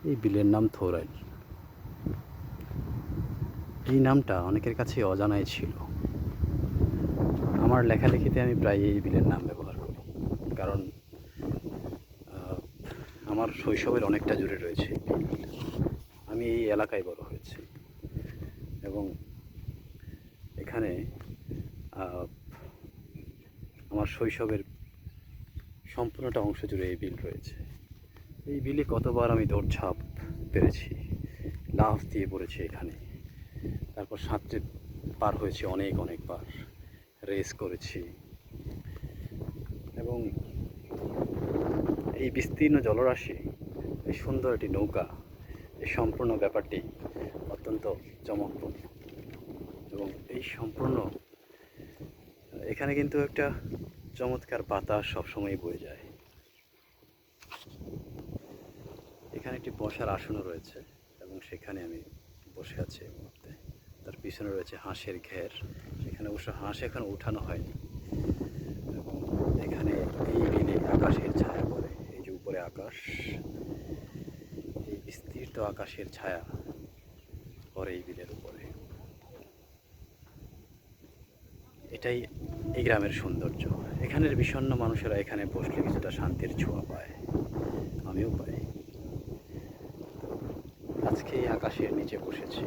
এই বিলের নাম থোরাইল। এই নামটা অনেকের কাছে অজানাই ছিল। আমার লেখালেখিতে আমি প্রায় এই বিলের নাম ব্যবহার করি, কারণ আমার শৈশবের অনেকটা জুড়ে রয়েছে এই বিল। আমি এই এলাকায় বড় হয়েছি এবং এখানে আমার শৈশবের সম্পূর্ণটা অংশ জুড়ে এই বিল রয়েছে। এই বিলে কতবার আমি দৌড়ঝাঁপ পেরেছি, লাফ দিয়ে পড়েছি এখানে, তারপর সাঁতরে পার হয়েছি অনেকবার, রেস করেছি। এবং এই বিস্তীর্ণ জলরাশি, এই সুন্দর একটি নৌকা, এই সম্পূর্ণ ব্যাপারটি অত্যন্ত চমকপ্রদ। এবং এই সম্পূর্ণ এখানে কিন্তু একটা চমৎকার বাতাস সবসময় বয়ে যায়। এখানে একটি বসার আসনও রয়েছে এবং সেখানে আমি বসে আছি এই মুহূর্তে। তার পিছনে রয়েছে হাঁসের ঘের, সেখানে অবশ্য হাঁস এখন উঠানো হয়নি। এবং এখানে এই বিলে আকাশের ছায়া পড়ে, এই যে উপরে আকাশ, এই বিস্তৃত আকাশের ছায়া পড়ে এই বিলের উপরে। এটাই এই গ্রামের সৌন্দর্য। এখানের বিষণ্ণ মানুষেরা এখানে বসলে কিছুটা শান্তির ছোঁয়া পায়, আমিও পাই। আজকে এই আকাশের নিচে বসেছি,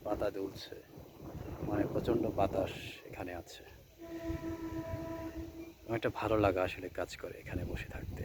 পাতা দুলছে, মানে প্রচণ্ড বাতাস এখানে আছে। একটা ভালো লাগা আসলে কাজ করে এখানে বসে থাকতে।